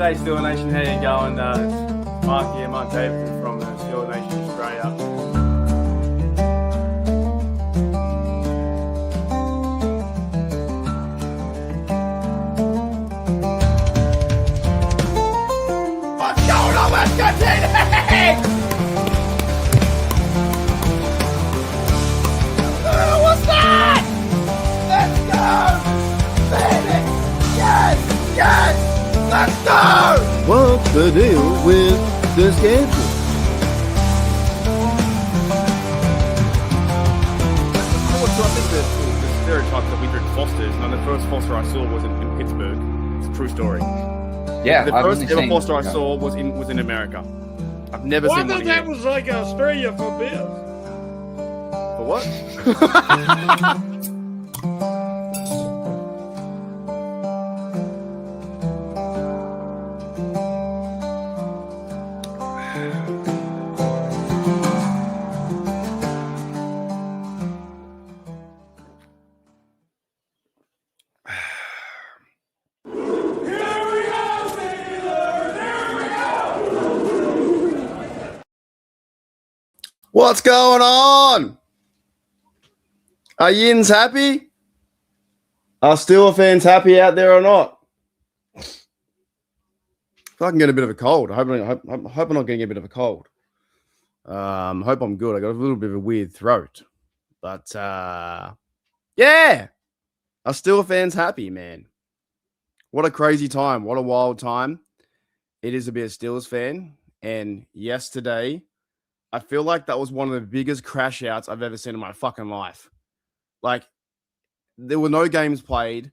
G'day, Steel Nation. How you going? It's Mark here, Mark Davidson from Steel Nation Australia. What's going on, Mccarthy? What's that? Let's go, baby! Yes, yes! Let's go! What's the deal with the schedule? I think the stereotype that we drink Fosters, and the first Foster I saw was in Pittsburgh. It's a true story. Yeah, the first ever Foster I saw was in America. I've never seen one. I thought that was like Australia for beers. For what? What's going on? Are Yins happy? Are Steeler fans happy out there or not? If I can get a bit of a cold. I hope I'm not getting a bit of a cold. Hope I'm good. I got a little bit of a weird throat. But, yeah. Are Steeler fans happy, man? What a crazy time. What a wild time. It is to be a Steelers fan. And yesterday, I feel like that was one of the biggest crash outs I've ever seen in my fucking life. Like, there were no games played.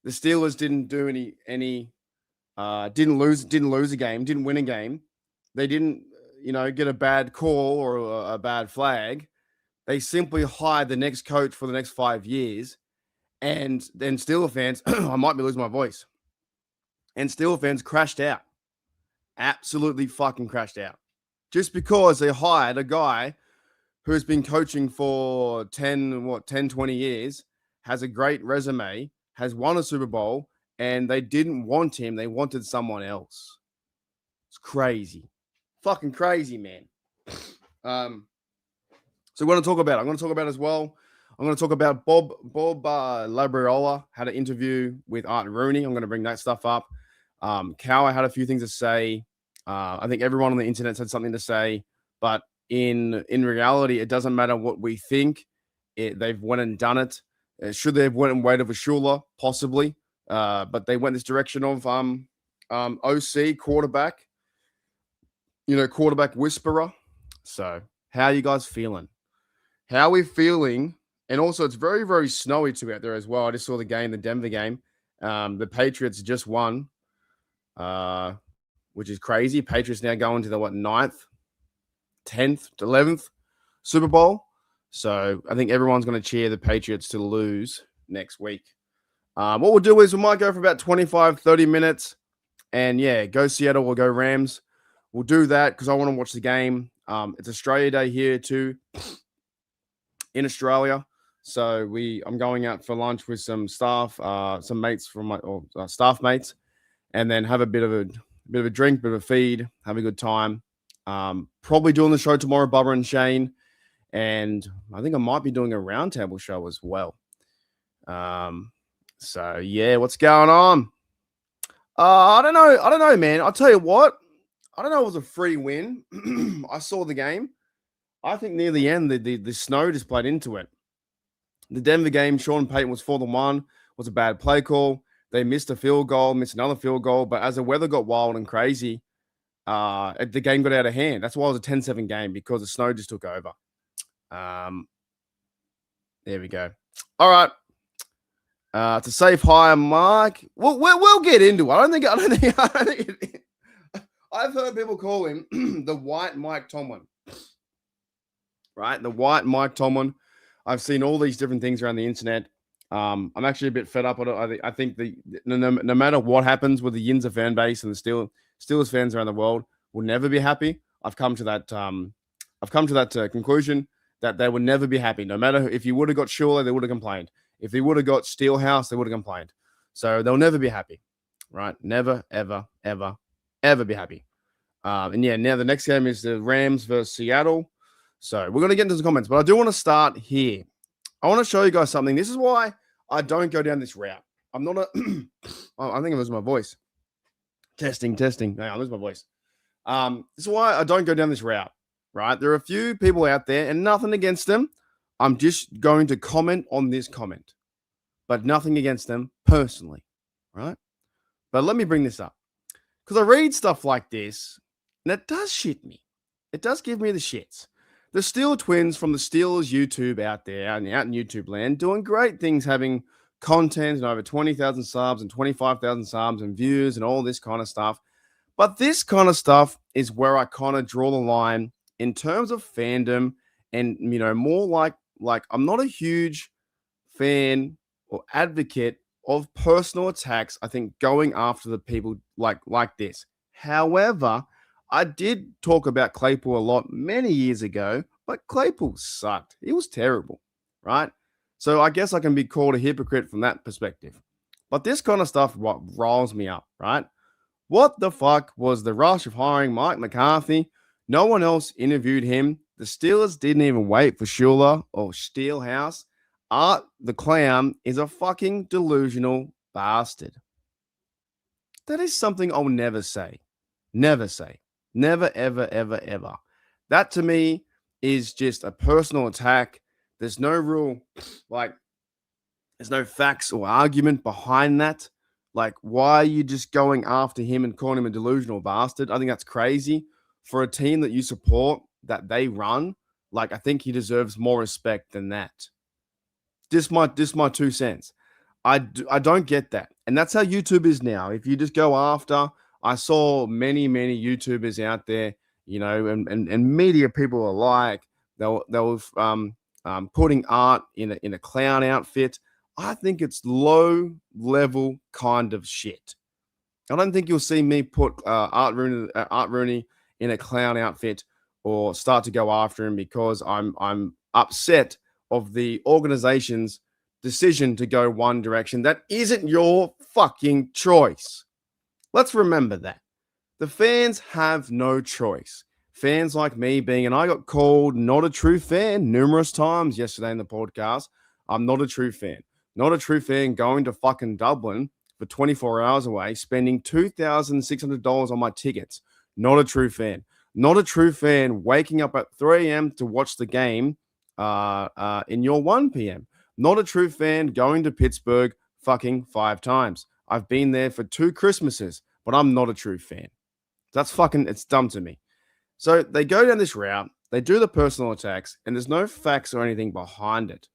The Steelers didn't do didn't lose a game, didn't win a game. They didn't, get a bad call or a bad flag. They simply hired the next coach for the next 5 years. And then Steelers fans, I might be losing my voice. And Steelers fans crashed out. Absolutely fucking crashed out. Just because they hired a guy who's been coaching for 20 years, has a great resume, has won a Super Bowl, and they didn't want him. They wanted someone else. It's crazy. Fucking crazy, man. So I'm going to talk about as well. I'm going to talk about Bob Labriola had an interview with Art Rooney. I'm going to bring that stuff up. Cower had a few things to say. I think everyone on the internet had something to say, but in reality, it doesn't matter what we think. They've went and done it. Should they have went and waited for Shula? Possibly. But they went this direction of OC, quarterback, quarterback whisperer. So how are you guys feeling? How are we feeling? And also, it's very, very snowy too out there as well. I just saw the Denver game. The Patriots just won. Which is crazy. Patriots now going to the 9th, 10th, 11th Super Bowl. So I think everyone's going to cheer the Patriots to lose next week. What we'll do is we might go for about 25, 30 minutes. And yeah, go Seattle or go Rams. We'll do that because I want to watch the game. It's Australia Day here too in Australia. So I'm going out for lunch with some staff, some mates from my staff mates, and then have a bit of a drink, bit of a feed, have a good time. Probably doing the show tomorrow, Bubba and Shane. And I think I might be doing a roundtable show as well. So yeah, what's going on? I don't know, man. I'll tell you what. I don't know if it was a free win. I saw the game. I think near the end, the snow just played into it. The Denver game, Sean Payton was 4-1, was a bad play call. They missed a field goal, missed another field goal. But as the weather got wild and crazy, the game got out of hand. That's why it was a 10-7 game, because the snow just took over. There we go. All right. To safe hire, Mark. We'll get into it. I don't think I've heard people call him the White Mike Tomlin. Right? The White Mike Tomlin. I've seen all these different things around the internet. I'm actually a bit fed up on it. I think no matter what happens with the Yinzer fan base and the Steelers fans around the world will never be happy. I've come to that conclusion that they would never be happy. No matter if you would have got Shula, they would have complained. If they would have got Steelhouse, they would have complained. So they'll never be happy. right? Never, ever, ever, ever be happy. And yeah, now the next game is the Rams versus Seattle. So we're going to get into the comments, but I do want to start here. I want to show you guys something. This is why I don't go down this route. I'm not a. Oh, I think I lose my voice. Testing. No, I lose my voice. This is why I don't go down this route, right? There are a few people out there, and nothing against them. I'm just going to comment on this comment, but nothing against them personally, right? But let me bring this up because I read stuff like this, and it does shit me. It does give me the shits. The Steel Twins from the Steelers YouTube out there, out in YouTube land, doing great things, having content and over 20,000 subs and 25,000 subs and views and all this kind of stuff. But this kind of stuff is where I kind of draw the line in terms of fandom and, you know, more like I'm not a huge fan or advocate of personal attacks. I think going after the people like this. However, I did talk about Claypool a lot many years ago, but Claypool sucked. He was terrible, right? So I guess I can be called a hypocrite from that perspective. But this kind of stuff riles me up, right? What the fuck was the rush of hiring Mike McCarthy? No one else interviewed him. The Steelers didn't even wait for Schuler or Steelhouse. Art the Clown is a fucking delusional bastard. That is something I'll never say. Never say. Never, ever, ever, ever. That to me is just a personal attack. There's no real, there's no facts or argument behind that. Like, why are you just going after him and calling him a delusional bastard? I think that's crazy. For a team that you support, that they run, like, I think he deserves more respect than that. This my 2 cents. I don't get that. And that's how YouTube is now. If you just go after, I saw many YouTubers out there, you know, and media people alike, they were putting Art in a clown outfit. I think it's low level kind of shit. I don't think you'll see me put Art Rooney in a clown outfit or start to go after him because I'm upset of the organization's decision to go one direction. That isn't your fucking choice. Let's remember that. The fans have no choice. Fans like me and I got called not a true fan numerous times yesterday in the podcast. I'm not a true fan. Not a true fan going to fucking Dublin for 24 hours away, spending $2,600 on my tickets. Not a true fan. Not a true fan waking up at 3 a.m. to watch the game in your 1 p.m. Not a true fan going to Pittsburgh fucking 5 times. I've been there for 2 Christmases, but I'm not a true fan. It's dumb to me. So they go down this route, they do the personal attacks, and there's no facts or anything behind it.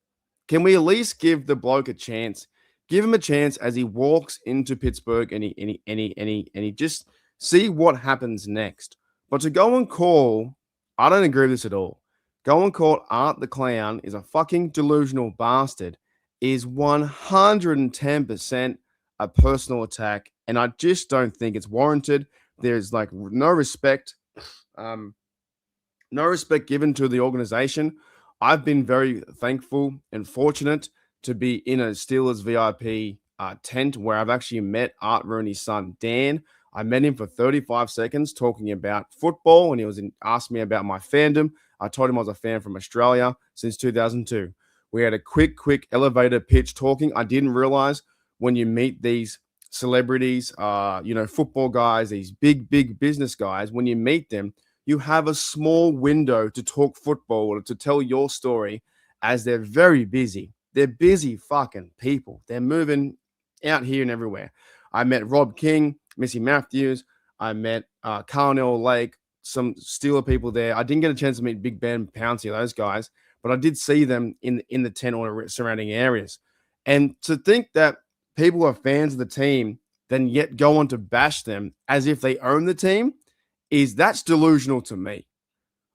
Can we at least give the bloke a chance? Give him a chance as he walks into Pittsburgh and he just see what happens next. But to go and call, I don't agree with this at all. Go and call Art the Clown is a fucking delusional bastard is 110% a personal attack, and I just don't think it's warranted. There's like no respect given to the organization. I've been very thankful and fortunate to be in a Steelers VIP tent where I've actually met Art Rooney's son, Dan. I met him for 35 seconds talking about football, and he asked me about my fandom. I told him I was a fan from Australia since 2002. We had a quick elevator pitch talking. I didn't realize when you meet these celebrities, football guys, these big business guys, when you meet them, you have a small window to talk football or to tell your story as they're very busy. They're busy fucking people. They're moving out here and everywhere. I met Rob King, Missy Matthews. I met Carnell Lake, some Steeler people there. I didn't get a chance to meet Big Ben Pouncey, those guys, but I did see them in the tent or surrounding areas. And to think that people are fans of the team, then yet go on to bash them as if they own the team, that's delusional to me.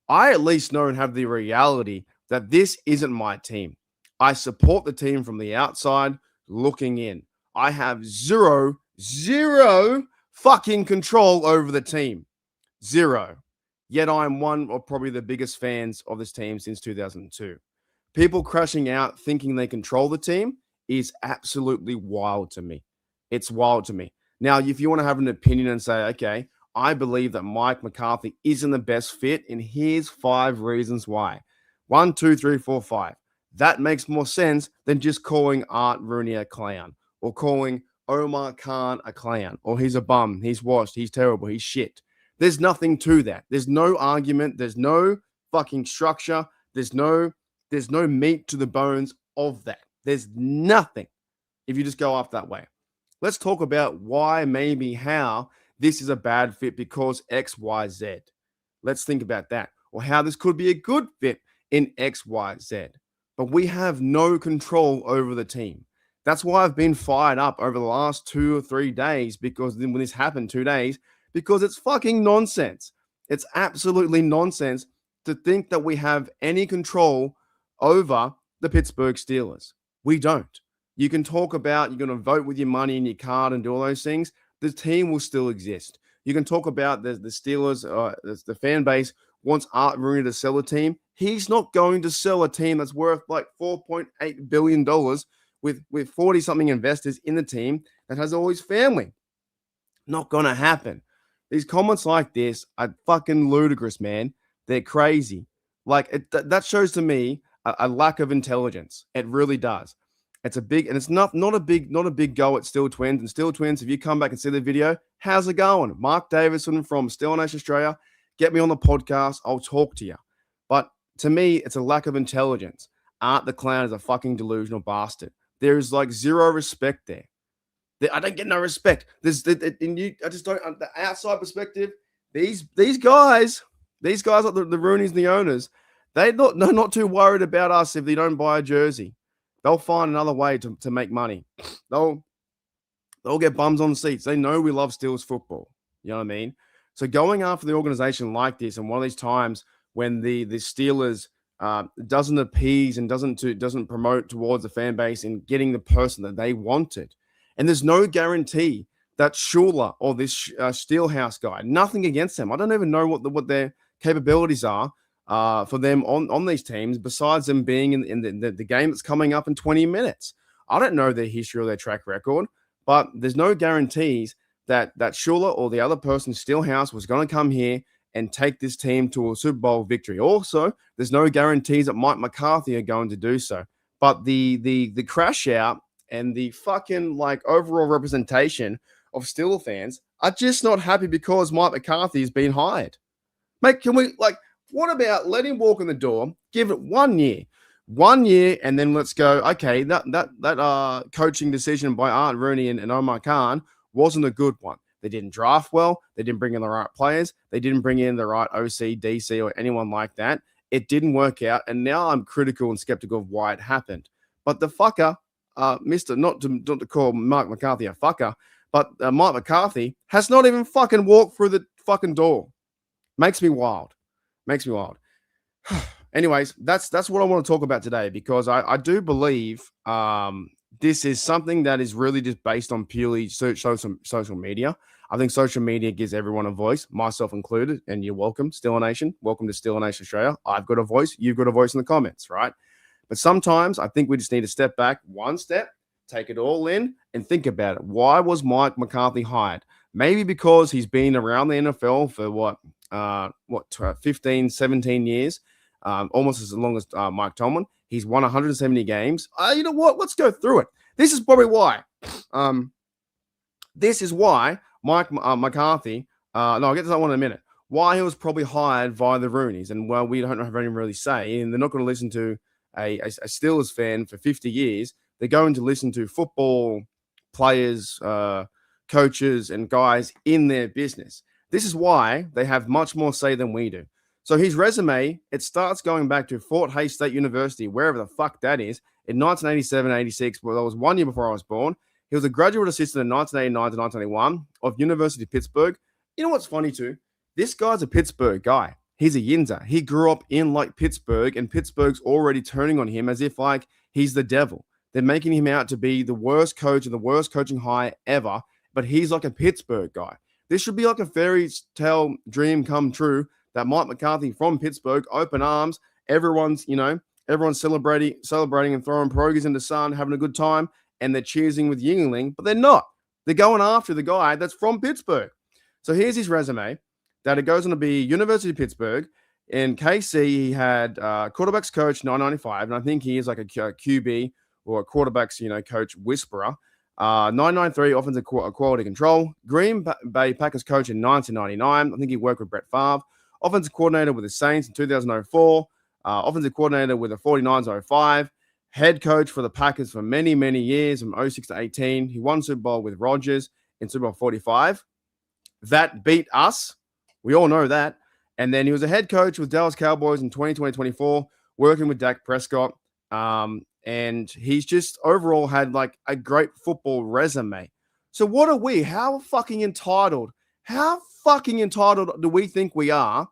I at least know and have the reality that this isn't my team. I support the team from the outside looking in. I have zero fucking control over the team. Zero. Yet I'm one of probably the biggest fans of this team since 2002. People crashing out thinking they control the team is absolutely wild to me. It's wild to me. Now, if you want to have an opinion and say, okay, I believe that Mike McCarthy isn't the best fit, and here's 5 reasons why. 1, 2, 3, 4, 5. That makes more sense than just calling Art Rooney a clown or calling Omar Khan a clown or he's a bum, he's washed, he's terrible, he's shit. There's nothing to that. There's no argument. There's no fucking structure. There's no meat to the bones of that. There's nothing if you just go off that way. Let's talk about why, maybe how this is a bad fit because X, Y, Z. Let's think about that. Or how this could be a good fit in X, Y, Z. But we have no control over the team. That's why I've been fired up over the last 2 or 3 days, because then when this happened 2 days, because it's fucking nonsense. It's absolutely nonsense to think that we have any control over the Pittsburgh Steelers. We don't. You can talk about you're going to vote with your money and your card and do all those things. The team will still exist. You can talk about the Steelers, the fan base wants Art Rooney to sell a team. He's not going to sell a team that's worth like $4.8 billion with 40-something investors in the team that has all his family. Not going to happen. These comments like this are fucking ludicrous, man. They're crazy. Like, that shows to me a lack of intelligence. It really does. It's a big, and it's not a big go at Steel Twins. And Steel Twins, if you come back and see the video, how's it going? Mark Davison from Steel Nation Australia, get me on the podcast. I'll talk to you. But to me, it's a lack of intelligence. Art the Clown is a fucking delusional bastard. There's like zero respect there. I don't get no respect. I just don't. The outside perspective, these guys like the Rooneys and the owners, they're not too worried about us if they don't buy a jersey. They'll find another way to make money. They'll get bums on seats. They know we love Steelers football. You know what I mean? So going after the organization like this, and one of these times when the Steelers doesn't appease and doesn't promote towards the fan base and getting the person that they wanted. And there's no guarantee that Schuler or this Steelhouse guy, nothing against them. I don't even know what their capabilities are for them on these teams, besides them being in the game that's coming up in 20 minutes. I don't know their history or their track record, but there's no guarantees that Schuler or the other person, Steelhouse, was going to come here and take this team to a Super Bowl victory. Also, there's no guarantees that Mike McCarthy are going to do so. But the crash out and the fucking like overall representation of Steelers fans are just not happy because Mike McCarthy has been hired. Mate, can we what about let him walk in the door, give it 1 year, and then let's go, okay, that coaching decision by Art Rooney and Omar Khan wasn't a good one. They didn't draft well. They didn't bring in the right players. They didn't bring in the right OC, DC, or anyone like that. It didn't work out, and now I'm critical and skeptical of why it happened. But the fucker, not to call Mike McCarthy a fucker, but Mike McCarthy has not even fucking walked through the fucking door. Makes me wild. Anyways, that's what I want to talk about today, because I do believe this is something that is really just based on purely social media. I think social media gives everyone a voice, myself included, and you're welcome, Steeler Nation. Welcome to Steeler Nation Australia. I've got a voice. You've got a voice in the comments, right? But sometimes I think we just need to step back one step, take it all in, and think about it. Why was Mike McCarthy hired? Maybe because he's been around the NFL for 15, 17 years, almost as long as Mike Tomlin. He's won 170 games. You know what? Let's go through it. This is probably why. This is why Mike McCarthy, I'll get to that one in a minute, why he was probably hired via the Rooneys. And, well, we don't have anything really say, and they're not going to listen to a Steelers fan for 50 years. They're going to listen to football players, coaches, and guys in their business. This is why they have much more say than we do. So his resume, it starts going back to Fort Hays State University, wherever the fuck that is, in 1987-86. Well, that was 1 year before I was born. He was a graduate assistant in 1989 to 1991 of University of Pittsburgh. You know what's funny too? This guy's a Pittsburgh guy. He's a Yinzer. He grew up in like Pittsburgh, and Pittsburgh's already turning on him as if like he's the devil. They're making him out to be the worst coach and the worst coaching hire ever, but he's like a Pittsburgh guy. This should be like a fairy tale dream come true, that Mike McCarthy from Pittsburgh, open arms, everyone's celebrating and throwing pierogies in the sun, having a good time, and they're cheersing with Yingling, but they're not. They're going after the guy that's from Pittsburgh. So here's his resume that it goes on to be University of Pittsburgh. In KC, he had quarterbacks coach 995, and I think he is like a QB or a quarterbacks, coach whisperer. 993 offensive quality control. Green Bay Packers coach in 1999. I think he worked with Brett Favre. Offensive coordinator with the Saints in 2004. Offensive coordinator with the 49ers 05. Head coach for the Packers for many, many years from 06 to 18. He won Super Bowl with Rodgers in Super Bowl 45. That beat us. We all know that. And then he was a head coach with Dallas Cowboys in 2020-24, working with Dak Prescott. And he's just overall had like a great football resume. So what are we? How fucking entitled do we think we are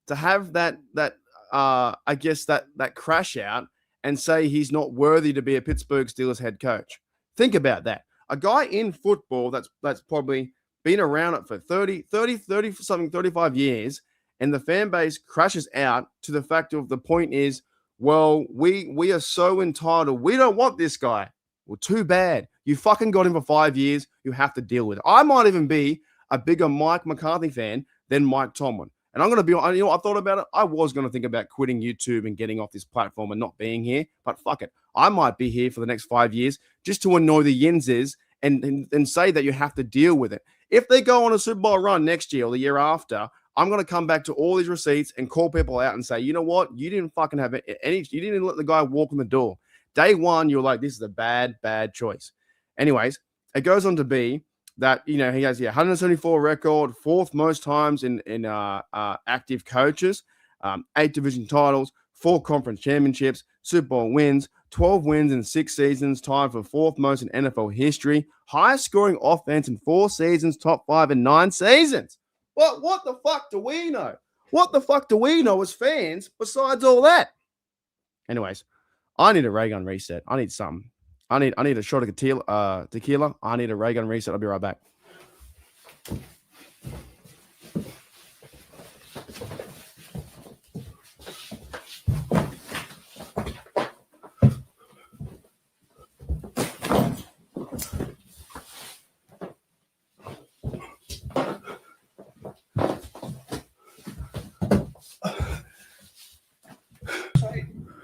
to have that crash out and say he's not worthy to be a Pittsburgh Steelers head coach? Think about that. A guy in football that's probably been around it for 35 years, and the fan base crashes out to the fact of the point is, well, we are so entitled. We don't want this guy. Well, too bad. You fucking got him for 5 years. You have to deal with it. I might even be a bigger Mike McCarthy fan than Mike Tomlin. And I'm going to be, I thought about it. I was going to think about quitting YouTube and getting off this platform and not being here. But fuck it. I might be here for the next 5 years just to annoy the Yinzes and say that you have to deal with it. If they go on a Super Bowl run next year or the year after, I'm going to come back to all these receipts and call people out and say, you know what? You didn't fucking have any, you didn't let the guy walk in the door. Day one, you're like, this is a bad choice. Anyways, it goes on to be that, he has 174 record, fourth most times in active coaches, 8 division titles, 4 conference championships, Super Bowl wins, 12 wins in 6 seasons, tied for fourth most in NFL history, highest scoring offense in 4 seasons, top 5 in 9 seasons. What the fuck do we know? What the fuck do we know as fans besides all that? Anyways, I need a ray gun reset. I need something. I need a shot of tequila. I need a ray gun reset. I'll be right back.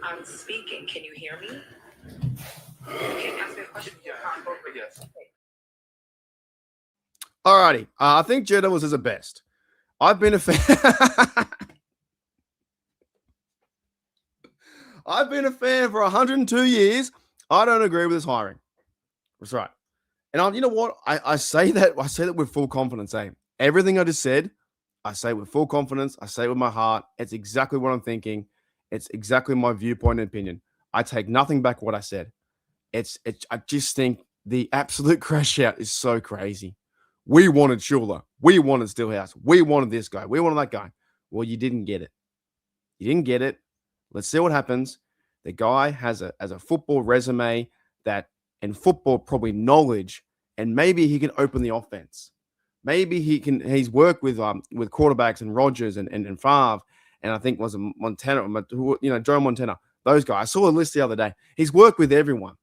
I'm speaking. Can you hear me? Can you ask me a question? Yes. Alrighty. I think Jeddah was his best. I've been a fan. I've been a fan for 102 years. I don't agree with his hiring. That's right. And you know what? I say that with full confidence. Everything I just said, I say with full confidence. I say it with my heart. It's exactly what I'm thinking. It's exactly my viewpoint and opinion. I take nothing back what I said. I just think the absolute crash out is so crazy. We wanted Shula. We wanted Stillhouse. We wanted this guy. We wanted that guy. Well, you didn't get it. You didn't get it. Let's see what happens. The guy has a football resume and football probably knowledge, and maybe he can open the offense. Maybe he's worked with quarterbacks and Rodgers and Favre, and I think was Montana, Joe Montana, those guys. I saw a list the other day. He's worked with everyone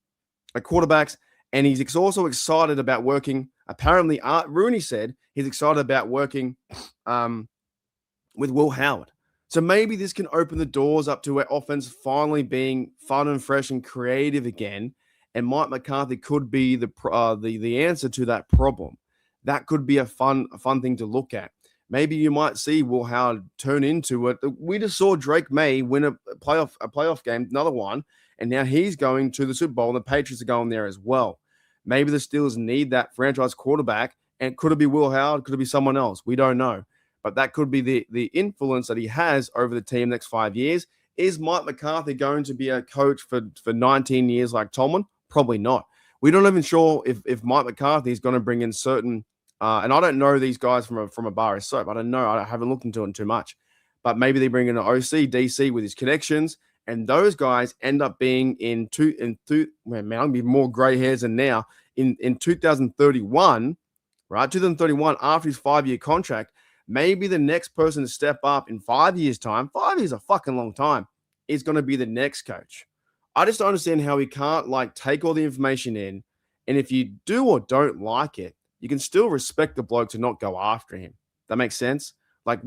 at quarterbacks, and he's also excited about working. Apparently, Rooney said he's excited about working with Will Howard. So maybe this can open the doors up to where offense finally being fun and fresh and creative again, and Mike McCarthy could be the answer to that problem. That could be a fun thing to look at. Maybe you might see Will Howard turn into it. We just saw Drake May win a playoff game, another one, and now he's going to the Super Bowl, and the Patriots are going there as well. Maybe the Steelers need that franchise quarterback, and could it be Will Howard? Could it be someone else? We don't know. But that could be the influence that he has over the team next 5 years. Is Mike McCarthy going to be a coach for 19 years like Tomlin? Probably not. We're not even sure if Mike McCarthy is going to bring in certain and I don't know these guys from a bar of soap. I don't know. I haven't looked into it too much. But maybe they bring in an OC, DC with his connections, and those guys end up being I'm going to be more gray hairs than now. In 2031, right? 2031, after his 5-year contract, maybe the next person to step up in 5 years' time, 5 years is a fucking long time, is going to be the next coach. I just don't understand how he can't take all the information in, and if you do or don't like it, you can still respect the bloke to not go after him. That makes sense? Like,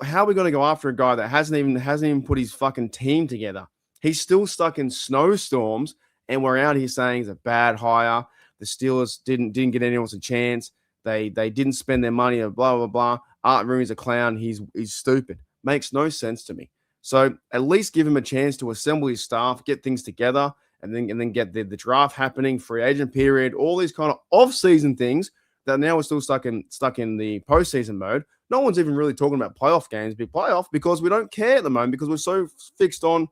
how are we going to go after a guy that hasn't even put his fucking team together? He's still stuck in snowstorms, and we're out here saying it's a bad hire. The Steelers didn't get anyone a chance. They didn't spend their money, blah, blah, blah. Art Rooney's a clown. He's stupid. Makes no sense to me. So at least give him a chance to assemble his staff, get things together, and then get the draft happening, free agent period, all these kind of off-season things that now we're still stuck in the postseason mode. No one's even really talking about playoff games, big playoff, because we don't care at the moment because we're so fixed on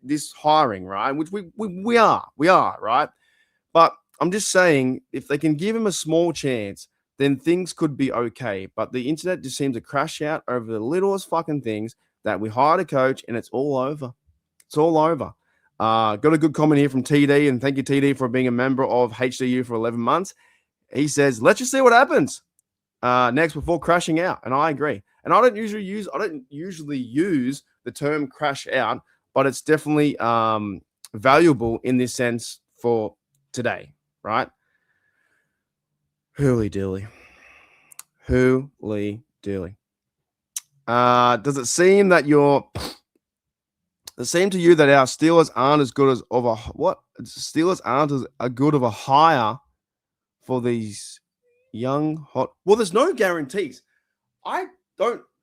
this hiring, right? Which we are, right? But I'm just saying, if they can give him a small chance, then things could be okay. But the internet just seems to crash out over the littlest fucking things that we hired a coach and it's all over. It's all over. Got a good comment here from TD, and thank you, TD, for being a member of HDU for 11 months. He says, let's just see what happens next before crashing out. And I agree. And I don't usually use the term crash out, but it's definitely valuable in this sense for today, right? Hooly dilly. Does it seem to you that our Steelers aren't as good as Steelers aren't as good of a hire for these young hot? Well, there's no guarantees.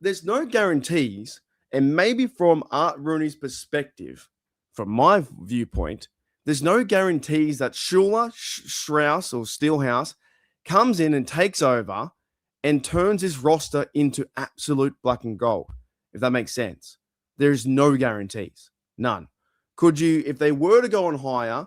There's no guarantees, and maybe from Art Rooney's perspective, from my viewpoint, there's no guarantees that Schuler, Strauss, or Steelhouse comes in and takes over and turns his roster into absolute black and gold, if that makes sense. There's no guarantees. None. Could you, if they were to go and hire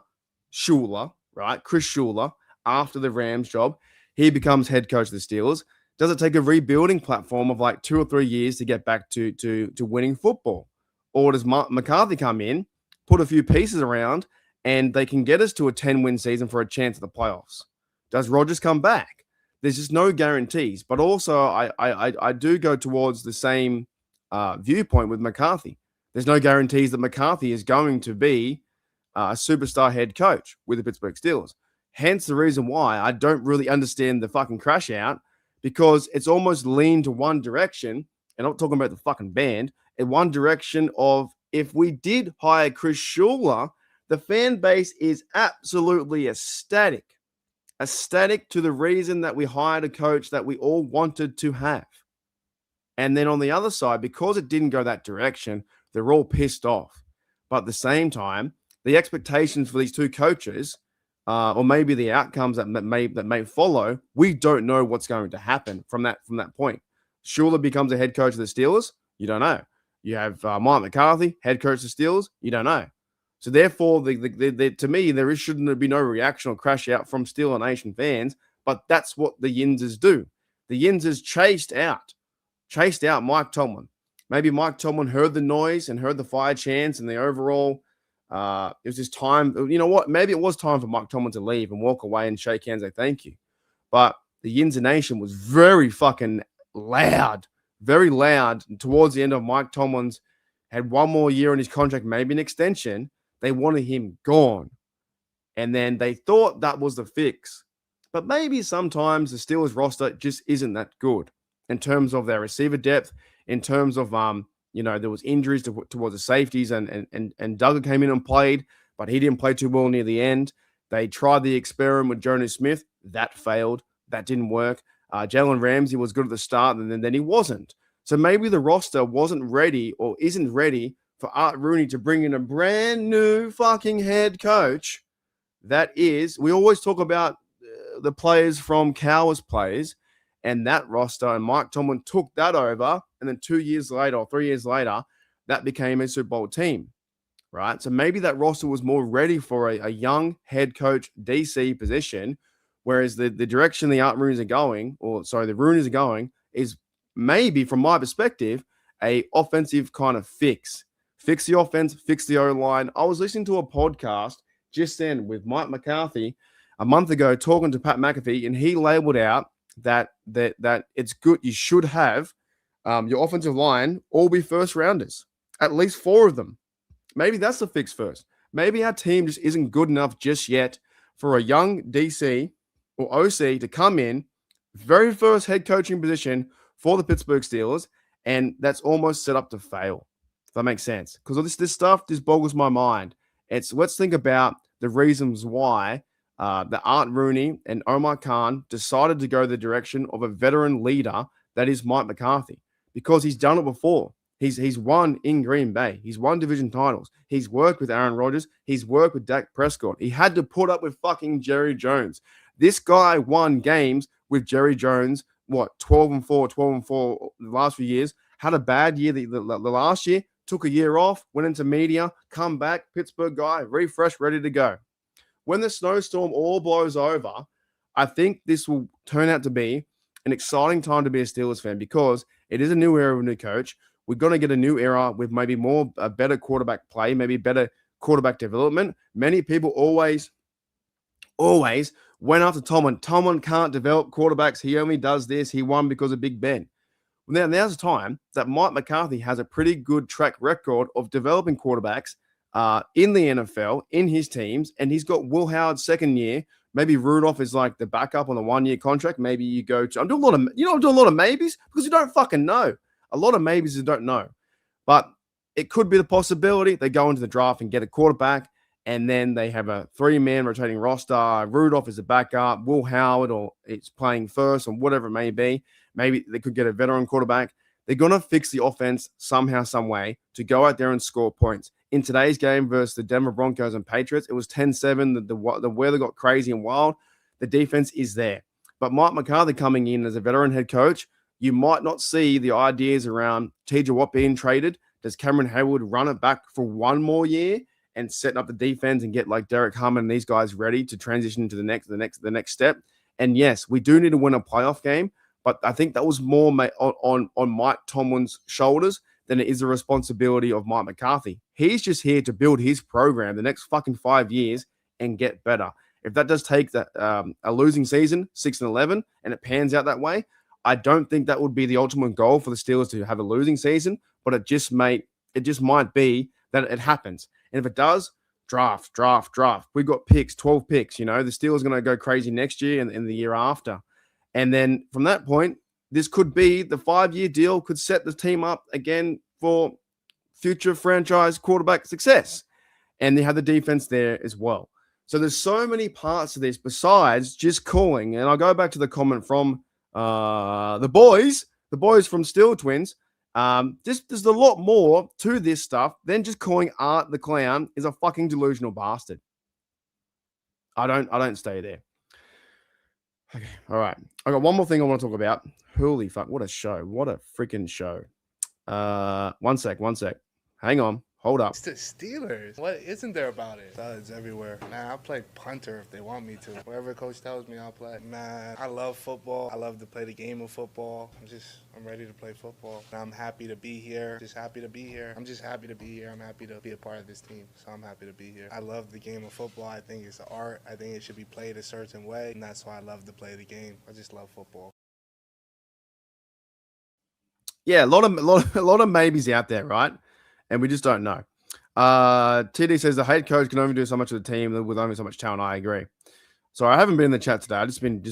Schuler, right, Chris Schuler, after the Rams job, he becomes head coach of the Steelers, does it take a rebuilding platform of like 2 or 3 years to get back to winning football? Or does McCarthy come in, put a few pieces around, and they can get us to a 10-win season for a chance at the playoffs? Does Rodgers come back? There's just no guarantees. But also, I do go towards the same viewpoint with McCarthy. There's no guarantees that McCarthy is going to be a superstar head coach with the Pittsburgh Steelers. Hence the reason why I don't really understand the fucking crash out, because it's almost leaned to one direction, and I'm not talking about the fucking band, in one direction of, if we did hire Chris Schuler, the fan base is absolutely ecstatic to the reason that we hired a coach that we all wanted to have. And then on the other side, because it didn't go that direction, they're all pissed off. But at the same time, the expectations for these two coaches, or maybe the outcomes that may follow, we don't know what's going to happen from that point. Schuler becomes a head coach of the Steelers, you don't know. You have Mike McCarthy, head coach of the Steelers, you don't know. So therefore, to me, there shouldn't be no reaction or crash out from Steeler Nation fans, but that's what the Yinzers do. The Yinzers chased out Mike Tomlin. Maybe Mike Tomlin heard the noise and heard the fire chants and the overall, it was just time. You know what? Maybe it was time for Mike Tomlin to leave and walk away and shake hands and say thank you. But the Yinzer Nation was very fucking loud, very loud. And towards the end of Mike Tomlin's, had one more year in his contract, maybe an extension. They wanted him gone. And then they thought that was the fix. But maybe sometimes the Steelers roster just isn't that good in terms of their receiver depth, in terms of, there was injuries towards the safeties, and Duggar came in and played, but he didn't play too well near the end. They tried the experiment with Jonas Smith. That failed. That didn't work. Jalen Ramsey was good at the start, and then he wasn't. So maybe the roster wasn't ready or isn't ready for Art Rooney to bring in a brand new fucking head coach. That is, we always talk about the players from Cowers players and that roster, and Mike Tomlin took that over, and then 2 years later or 3 years later, that became a Super Bowl team, right? So maybe that roster was more ready for a young head coach DC position, whereas the direction the Rooney's are going, is maybe, from my perspective, a offensive kind of fix. Fix the offense, fix the O-line. I was listening to a podcast just then with Mike McCarthy a month ago talking to Pat McAfee, and he labeled out that it's good. You should have your offensive line all be first rounders, at least 4 of them. Maybe that's the fix first. Maybe our team just isn't good enough just yet for a young DC or OC to come in, Very first head coaching position for the Pittsburgh Steelers, and that's almost set up to fail. If that makes sense. Because this stuff just boggles my mind. Let's think about the reasons why the Art Rooney and Omar Khan decided to go the direction of a veteran leader that is Mike McCarthy, because he's done it before. He's won in Green Bay. He's won division titles. He's worked with Aaron Rodgers. He's worked with Dak Prescott. He had to put up with fucking Jerry Jones. This guy won games with Jerry Jones, 12-4 the last few years. Had a bad year the last year, took a year off, went into media, come back, Pittsburgh guy, refreshed, ready to go. When the snowstorm all blows over, I think this will turn out to be an exciting time to be a Steelers fan, because it is a new era of a new coach. We're going to get a new era with maybe a better quarterback play, maybe better quarterback development. Many people always went after Tomlin. Tomlin can't develop quarterbacks. He only does this. He won because of Big Ben. Now's the time that Mike McCarthy has a pretty good track record of developing quarterbacks in the NFL, in his teams, and he's got Will Howard's second year. Maybe Rudolph is like the backup on a 1-year contract. Maybe you go to, I'm doing a lot of maybes because you don't fucking know. A lot of maybes you don't know. But it could be the possibility they go into the draft and get a quarterback, and then they have a 3-man rotating roster. Rudolph is a backup. Will Howard, or it's playing first, or whatever it may be. Maybe they could get a veteran quarterback. They're going to fix the offense somehow, some way, to go out there and score points. In today's game versus the Denver Broncos and Patriots, it was 10-7. The weather got crazy and wild. The defense is there. But Mike McCarthy coming in as a veteran head coach, you might not see the ideas around TJ Watt being traded. Does Cameron Hayward run it back for one more year and setting up the defense and get like Derek Harmon and these guys ready to transition to the next step? And yes, we do need to win a playoff game, but I think that was more on Mike Tomlin's shoulders than it is the responsibility of Mike McCarthy. He's just here to build his program the next fucking 5 years and get better. If that does take a losing season, 6-11, and it pans out that way, I don't think that would be the ultimate goal for the Steelers to have a losing season, but it just might be that it happens. And if it does, draft. We've got picks, 12 picks. The Steelers are going to go crazy next year and the year after. And then from that point, this could be the 5-year deal, could set the team up again for future franchise quarterback success. And they have the defense there as well. So there's so many parts to this besides just calling. And I'll go back to the comment from the boys from Steel Twins. There's a lot more to this stuff than just calling Art the Clown is a fucking delusional bastard. I don't stay there. Okay, all right. I got one more thing I want to talk about. Holy fuck, what a show. What a freaking show. One sec. Hang on. Hold up. It's the Steelers. What isn't there about it? Studs everywhere. Man, I'll play punter if they want me to. Whatever coach tells me, I'll play. Man, I love football. I love to play the game of football. I'm ready to play football. I'm happy to be here. I'm just happy to be here. I'm happy to be a part of this team. So I'm happy to be here. I love the game of football. I think it's art. I think it should be played a certain way. And that's why I love to play the game. I just love football. Yeah, a lot of maybes out there, right? And we just don't know. TD says the head coach can only do so much of the team with only so much talent. I agree. So I haven't been in the chat today. I've just been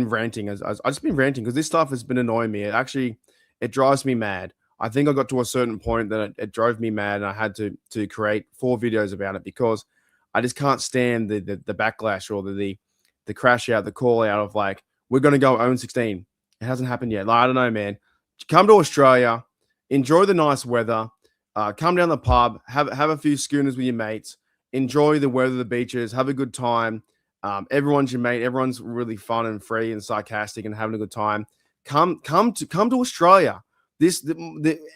ranting. I've just been ranting because this stuff has been annoying me. It drives me mad. I think I got to a certain point that it drove me mad, and I had to create 4 videos about it because I just can't stand the backlash or the crash out, the call out of like, we're going to go 0-16. It hasn't happened yet. Like, I don't know, man. Come to Australia. Enjoy the nice weather. Come down the pub. Have a few schooners with your mates. Enjoy the weather, the beaches. Have a good time. Everyone's your mate. Everyone's really fun and free and sarcastic and having a good time. Come to Australia.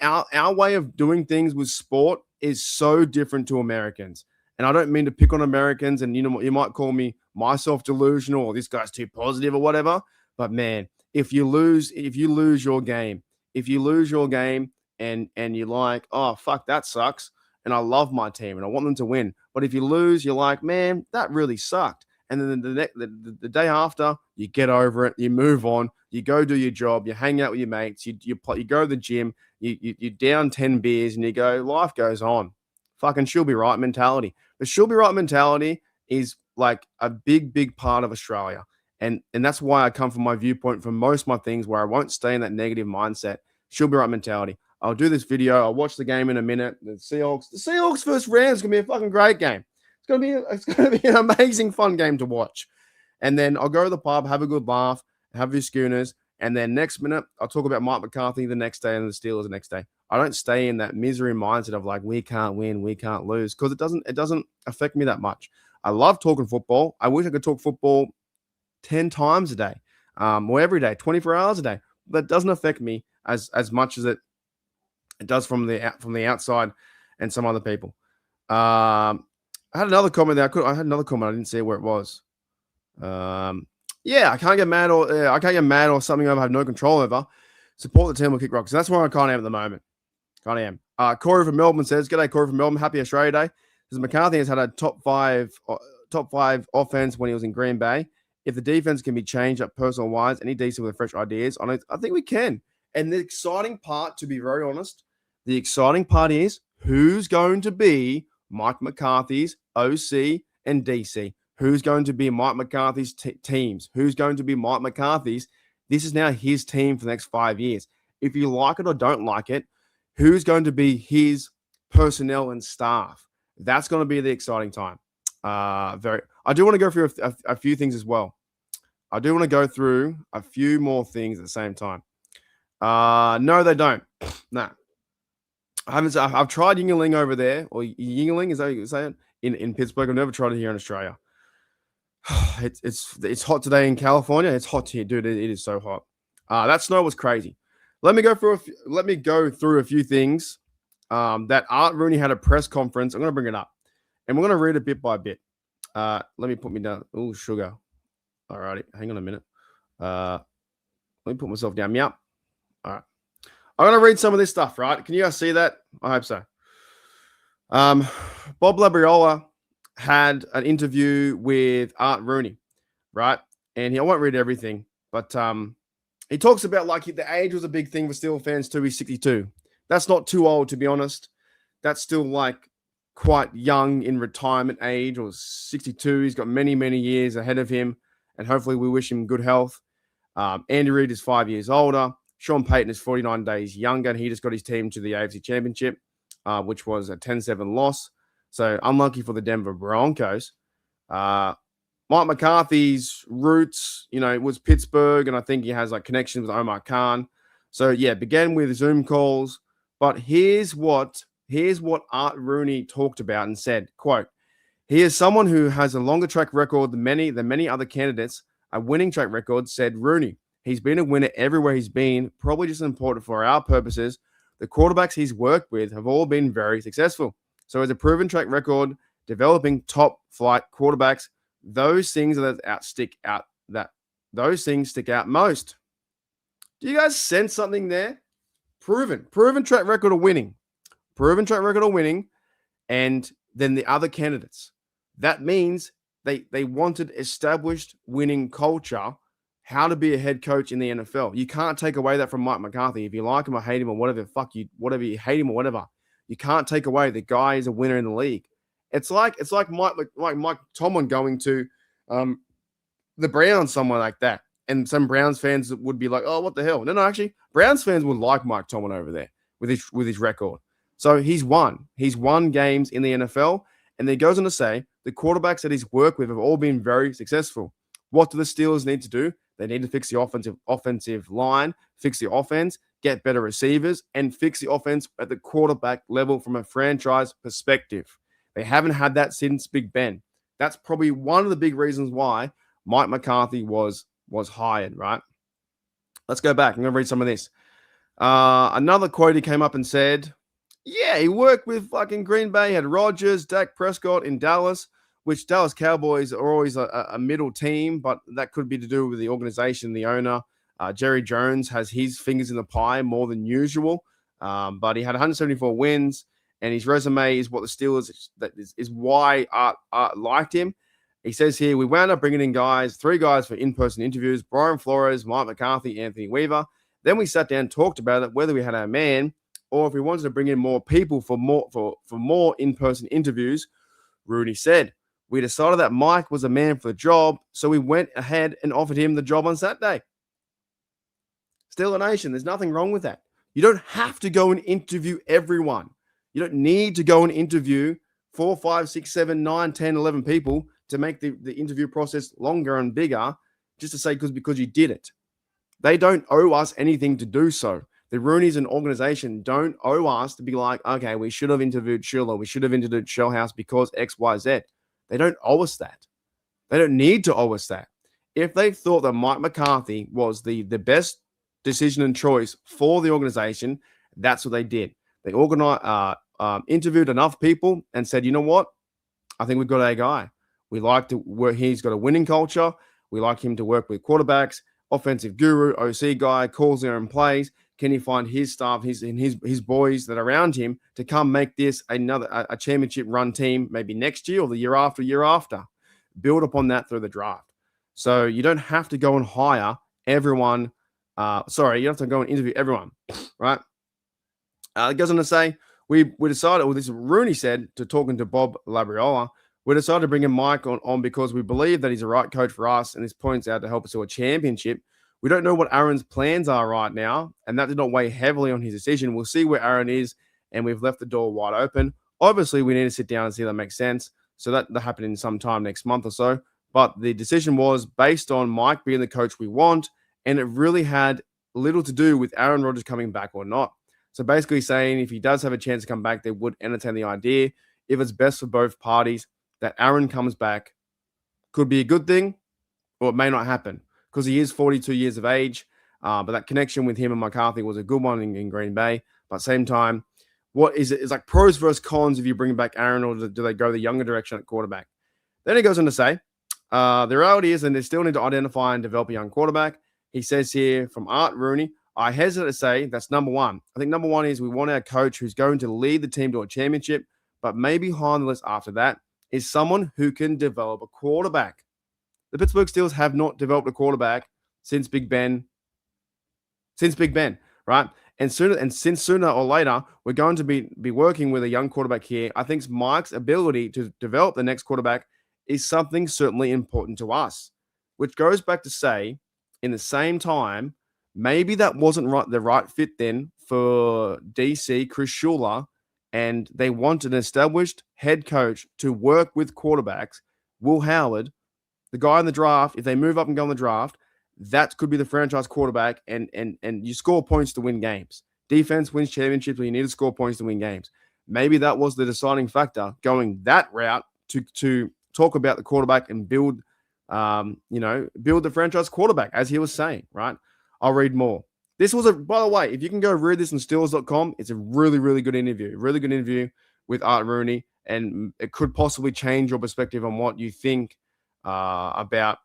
Our way of doing things with sport is so different to Americans. And I don't mean to pick on Americans. And you might call me myself delusional or this guy's too positive or whatever. But man, if you lose your game and you're like, oh, fuck, that sucks. And I love my team and I want them to win. But if you lose, you're like, man, that really sucked. And then the day after, you get over it, you move on, you go do your job, you hang out with your mates, you go to the gym, you down 10 beers and you go, life goes on. Fucking she'll be right mentality. The she'll be right mentality is like a big part of Australia. And that's why I come from my viewpoint for most of my things where I won't stay in that negative mindset. She'll be right mentality. I'll do this video. I'll watch the game in a minute. The Seahawks first round is gonna be a fucking great game. It's gonna be an amazing fun game to watch. And then I'll go to the pub, have a good laugh, have a few schooners, and then next minute I'll talk about Mike McCarthy the next day and the Steelers the next day. I don't stay in that misery mindset of like we can't win, we can't lose, because it doesn't affect me that much. I love talking football. I wish I could talk football 10 times a day, or every day, 24 hours a day. That doesn't affect me as much as it does from the outside and some other people. I had another comment there. I had another comment. I didn't see where it was. I can't get mad or something I have no control over. Support the team or kick rocks. So that's where I kind of am at the moment. Kind of am. Corey from Melbourne says, "G'day, Corey from Melbourne. Happy Australia Day." Says McCarthy has had a top five offense when he was in Green Bay. If the defense can be changed up personal wise, any decent with fresh ideas, I think we can. And the exciting part, to be very honest, the exciting part is who's going to be Mike McCarthy's OC and DC. Who's going to be Mike McCarthy's teams? Who's going to be Mike McCarthy's? This is now his team for the next 5 years. If you like it or don't like it, who's going to be his personnel and staff? That's going to be the exciting time. I do want to go through a few things as well. I do want to go through a few more things at the same time. No, they don't. No. I've tried Yingling over there, or Yingling, is that how you say it? In Pittsburgh. I've never tried it here in Australia. It's hot today in California. It's hot here, dude. It is so hot. That snow was crazy. Let me go through a few things. That Art Rooney had a press conference. I'm going to bring it up, and we're going to read it bit by bit. Let me put me down. Oh, sugar. Alrighty, hang on a minute. Let me put myself down. Yep. All right. I'm going to read some of this stuff, right? Can you guys see that? I hope so. Bob Labriola had an interview with Art Rooney, right? And I won't read everything, but he talks about like the age was a big thing for Steel fans too. He's 62. That's not too old, to be honest. That's still like quite young in retirement age, or 62. He's got many, many years ahead of him, and hopefully we wish him good health. Andy Reid is 5 years older. Sean Payton is 49 days younger, and he just got his team to the AFC Championship, which was a 10-7 loss. So unlucky for the Denver Broncos. Mike McCarthy's roots, was Pittsburgh, and I think he has like connections with Omar Khan. So yeah, began with Zoom calls. But here's what Art Rooney talked about and said, quote, "He is someone who has a longer track record than many other candidates, a winning track record," said Rooney. "He's been a winner everywhere he's been, probably just important for our purposes. The quarterbacks he's worked with have all been very successful. So he has a proven track record developing top flight quarterbacks. Those things stick out most." Do you guys sense something there? Proven track record of winning. And then the other candidates. That means they wanted established winning culture, how to be a head coach in the NFL. You can't take away that from Mike McCarthy. If you like him or hate him or whatever you hate him or whatever, you can't take away the guy is a winner in the league. It's like Mike Tomlin going to the Browns, somewhere like that. And some Browns fans would be like, "Oh, what the hell?" No, actually, Browns fans would like Mike Tomlin over there with his record. So he's won games in the NFL, and then he goes on to say the quarterbacks that he's worked with have all been very successful. What do the Steelers need to do? They need to fix the offensive line, fix the offense, get better receivers, and fix the offense at the quarterback level from a franchise perspective. They haven't had that since Big Ben. That's probably one of the big reasons why Mike McCarthy was hired, right? Let's go back. I'm going to read some of this. Another quote, he came up and said, yeah, he worked with fucking Green Bay, had Rodgers, Dak Prescott in Dallas, which Dallas Cowboys are always a middle team, but that could be to do with the organization, the owner. Jerry Jones has his fingers in the pie more than usual, but he had 174 wins, and his resume is what the Steelers, that is why Art liked him. He says here, we wound up bringing in three guys for in-person interviews, Brian Flores, Mike McCarthy, Anthony Weaver. Then we sat down and talked about it, whether we had our man or if we wanted to bring in more people for more in-person interviews. Rooney said, We decided that Mike was a man for the job, so we went ahead and offered him the job on Saturday. Still a nation. There's nothing wrong with that. You don't have to go and interview everyone. You don't need to go and interview 4, 5, 6, 7, 9, 10, 11 people to make the interview process longer and bigger just to say because you did it. They don't owe us anything to do so. The Rooney's an organization don't owe us to be like, okay, we should have interviewed Schiller. We should have interviewed Shellhouse because X, Y, Z. They don't owe us that. They don't need to owe us that. If they thought that Mike McCarthy was the best decision and choice for the organization, that's what they did. They organized, interviewed enough people and said, you know what? I think we've got a guy. We like to work. He's got a winning culture. We like him to work with quarterbacks, offensive guru, OC guy, calls there and plays. Can he find his staff, his boys that are around him to come make this a championship run team maybe next year or the year after? Build upon that through the draft. So you don't have to go and hire everyone. You have to go and interview everyone, right? It goes on to say, we decided, or this Rooney said to talking to Bob Labriola, we decided to bring in Mike on because we believe that he's the right coach for us, and this points out to help us to a championship. We don't know what Aaron's plans are right now, and that did not weigh heavily on his decision. We'll see where Aaron is, and we've left the door wide open. Obviously, we need to sit down and see if that makes sense. So that happen in some time next month or so. But the decision was based on Mike being the coach we want, and it really had little to do with Aaron Rodgers coming back or not. So basically saying if he does have a chance to come back, they would entertain the idea, if it's best for both parties, that Aaron comes back. Could be a good thing, or it may not happen because he is 42 years of age. But that connection with him and McCarthy was a good one in Green Bay. But at the same time, what is it? It's like pros versus cons if you bring back Aaron, or do they go the younger direction at quarterback? Then he goes on to say, the reality is, and they still need to identify and develop a young quarterback. He says here from Art Rooney, I hesitate to say that's number one. I think number one is we want our coach who's going to lead the team to a championship, but maybe high on the list after that is someone who can develop a quarterback. The Pittsburgh Steelers have not developed a quarterback since Big Ben, right? And since sooner or later, we're going to be working with a young quarterback here. I think Mike's ability to develop the next quarterback is something certainly important to us, which goes back to say, in the same time, maybe that wasn't the right fit then for DC, Chris Shula, and they want an established head coach to work with quarterbacks. Will Howard, the guy in the draft, if they move up and go in the draft, that could be the franchise quarterback, and you score points to win games. Defense wins championships, but you need to score points to win games. Maybe that was the deciding factor, going that route to talk about the quarterback and build the franchise quarterback, as he was saying, right? I'll read more. This was by the way, if you can go read this on Steelers.com, it's a really, really good interview. Really good interview with Art Rooney, and it could possibly change your perspective on what you think about,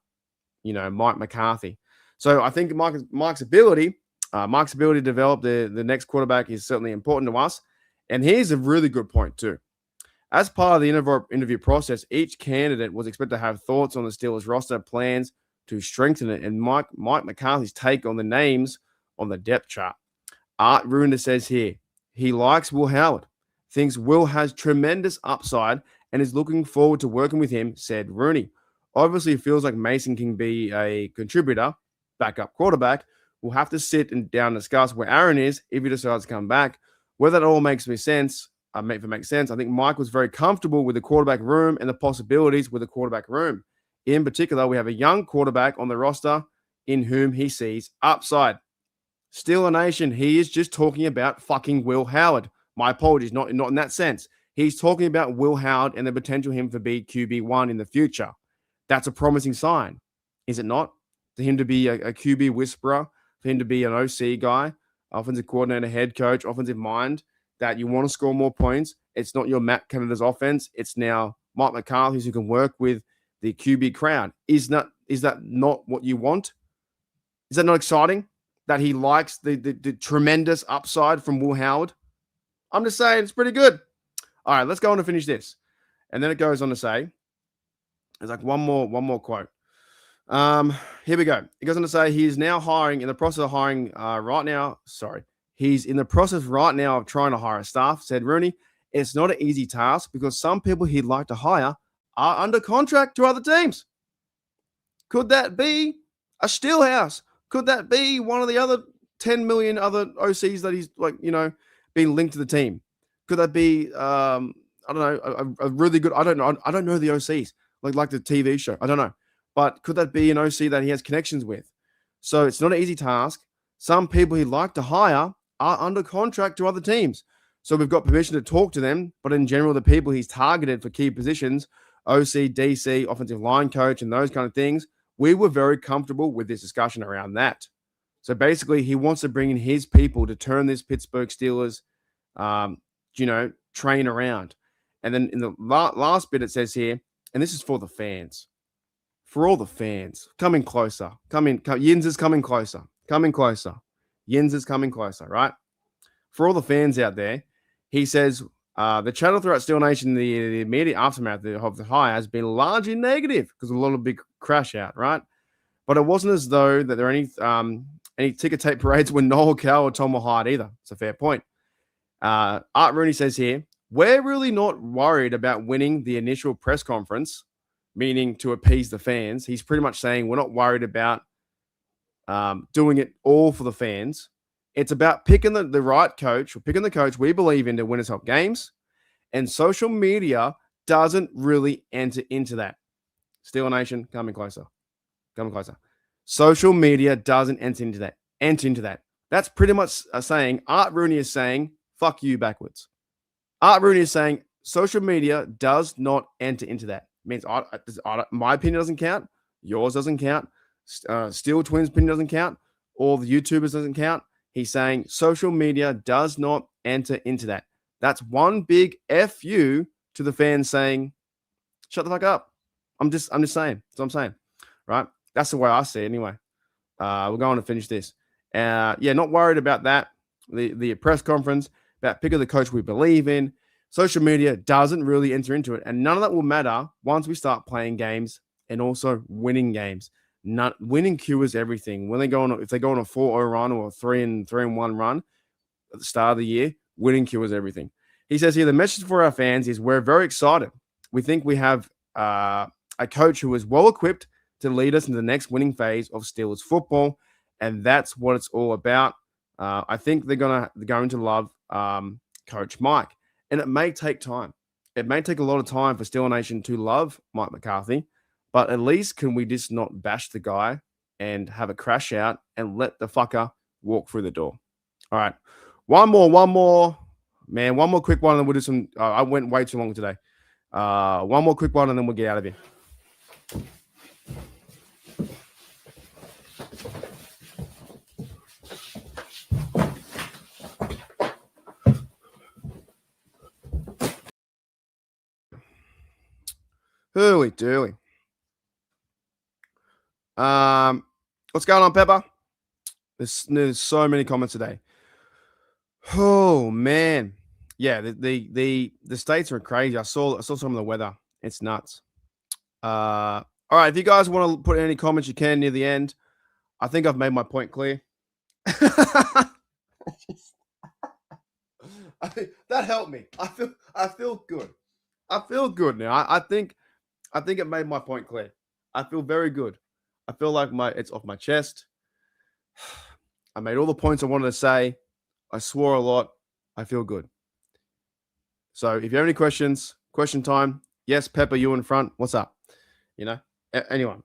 Mike McCarthy. So I think Mike's ability to develop the next quarterback is certainly important to us. And here's a really good point too. As part of the interview process, each candidate was expected to have thoughts on the Steelers roster, plans to strengthen it, and Mike McCarthy's take on the names on the depth chart. Art Rooney says here, he likes Will Howard, thinks Will has tremendous upside, and is looking forward to working with him, said Rooney. Obviously, it feels like Mason can be a contributor, backup quarterback. We'll have to sit and down and discuss where Aaron is if he decides to come back. Whether that all makes sense, I think Mike was very comfortable with the quarterback room and the possibilities with the quarterback room. In particular, we have a young quarterback on the roster in whom he sees upside. Still a nation, he is just talking about fucking Will Howard. My apologies, not in that sense. He's talking about Will Howard and the potential him to be QB1 in the future. That's a promising sign, is it not? For him to be a QB whisperer, for him to be an OC guy, offensive coordinator, head coach, offensive mind, that you want to score more points. It's not your Matt Canada's offense. It's now Mike McCarthy's who can work with the QB crowd. Is that not what you want? Is that not exciting? That he likes the tremendous upside from Will Howard? I'm just saying it's pretty good. All right, let's go on and finish this. And then it goes on to say, there's like one more quote. Here we go. It goes on to say he is now in the process of hiring right now. Sorry. He's in the process right now of trying to hire staff, said Rooney. It's not an easy task because some people he'd like to hire are under contract to other teams. Could that be a Steelhouse? Could that be one of the other 10 million other OCs that he's being linked to the team? Could that be I don't know, a really good, I don't know the OCs, like the TV show. I don't know. But could that be an OC that he has connections with? So it's not an easy task. Some people he'd like to hire are under contract to other teams. So we've got permission to talk to them, but in general, the people he's targeted for key positions, OC, DC, offensive line coach, and those kind of things, we were very comfortable with this discussion around that. So basically, he wants to bring in his people to turn this Pittsburgh Steelers, train around. And then in the last bit, it says here, and this is for the fans, for all the fans, coming closer, Yins is coming closer, Yins is coming closer, right? For all the fans out there, he says the channel throughout Steel Nation, the immediate aftermath of the hire has been largely negative because of a lot of big crash out, right? But it wasn't as though that there are any ticker tape parades when Noel Cow or Tom were hired either. It's a fair point. Art Rooney says here, we're really not worried about winning the initial press conference, meaning to appease the fans. He's pretty much saying we're not worried about doing it all for the fans. It's about picking the right coach, or picking the coach we believe in to win us up games. And social media doesn't really enter into that. Steel Nation, coming closer. Social media doesn't enter into that. That's pretty much saying, Art Rooney is saying, fuck you backwards. Art Rooney is saying, social media does not enter into that. It means my opinion doesn't count. Yours doesn't count. Steel Twins' opinion doesn't count. All the YouTubers doesn't count. He's saying social media does not enter into that. That's one big F you to the fans saying, shut the fuck up. I'm just saying. That's what I'm saying. Right? That's the way I see it anyway. We're going to finish this. Not worried about that. The press conference, about picking the coach we believe in. Social media doesn't really enter into it. And none of that will matter once we start playing games and also winning games. Winning cures everything. If they go on a 4-0 run or a 3-1 run at the start of the year, winning cures everything. He says here, the message for our fans is we're very excited. We think we have a coach who is well equipped to lead us into the next winning phase of Steelers football, and that's what it's all about. I think they're going to love Coach Mike, and it may take time. It may take a lot of time for Steel Nation to love Mike McCarthy. But at least can we just not bash the guy and have a crash out and let the fucker walk through the door? All right. One more. Man, one more quick one and then we'll do some... I went way too long today. One more quick one and then we'll get out of here. Hooly dooly. What's going on, Pepper? There's so many comments today. Oh man, yeah. The states are crazy. I saw some of the weather. It's nuts. All right. If you guys want to put any comments, you can near the end. I think I've made my point clear. That helped me. I feel good. I feel good now. I think it made my point clear. I feel very good. I feel like it's off my chest. I made all the points I wanted to say. I swore a lot. I feel good. So if you have any questions, question time. Yes, Pepper, you in front. What's up? Anyone.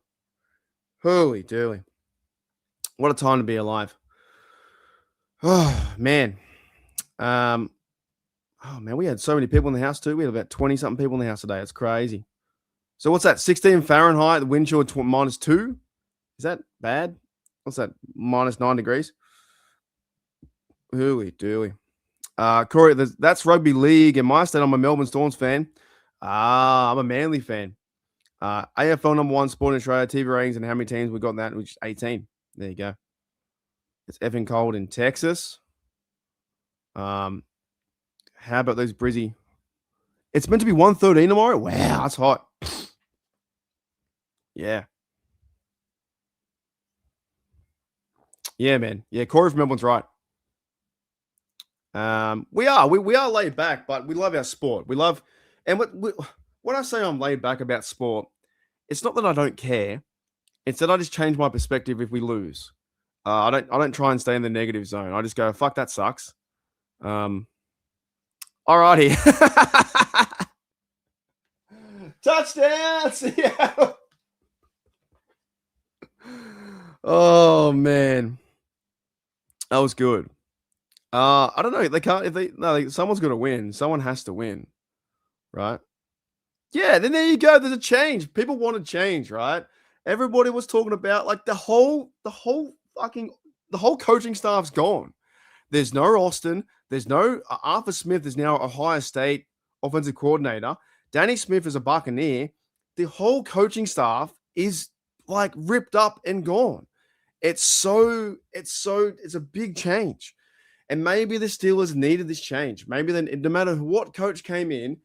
Holy dooly. What a time to be alive. Oh, man. We had so many people in the house too. We had about 20-something people in the house today. It's crazy. So what's that? 16 Fahrenheit, the wind chill -2? Is that bad? What's that? -9 degrees? Hooly dooly. Corey, that's rugby league. In my state, I'm a Melbourne Storms fan. I'm a Manly fan. AFL #1 sport in Australia, TV ratings, and how many teams we got in that, which is 18. There you go. It's effing cold in Texas. How about those Brizzy? It's meant to be 113 tomorrow. Wow, that's hot. Yeah. Yeah, man. Yeah, Corey from Melbourne's right. We are laid back, but we love our sport. We love, and when I say I'm laid back about sport, it's not that I don't care. It's that I just change my perspective if we lose. I don't try and stay in the negative zone. I just go, fuck, that sucks. Alrighty. Touchdown, Seattle. Oh man, that was good. I don't know. They can't. If they no, someone's going to win. Someone has to win, right? Yeah. Then there you go. There's a change. People want to change, right? Everybody was talking about like the whole coaching staff's gone. There's no Austin. There's no Arthur Smith is now Ohio State offensive coordinator. Danny Smith is a Buccaneer. The whole coaching staff is like ripped up and gone. It's a big change. And maybe the Steelers needed this change. Maybe then, no matter what coach came in,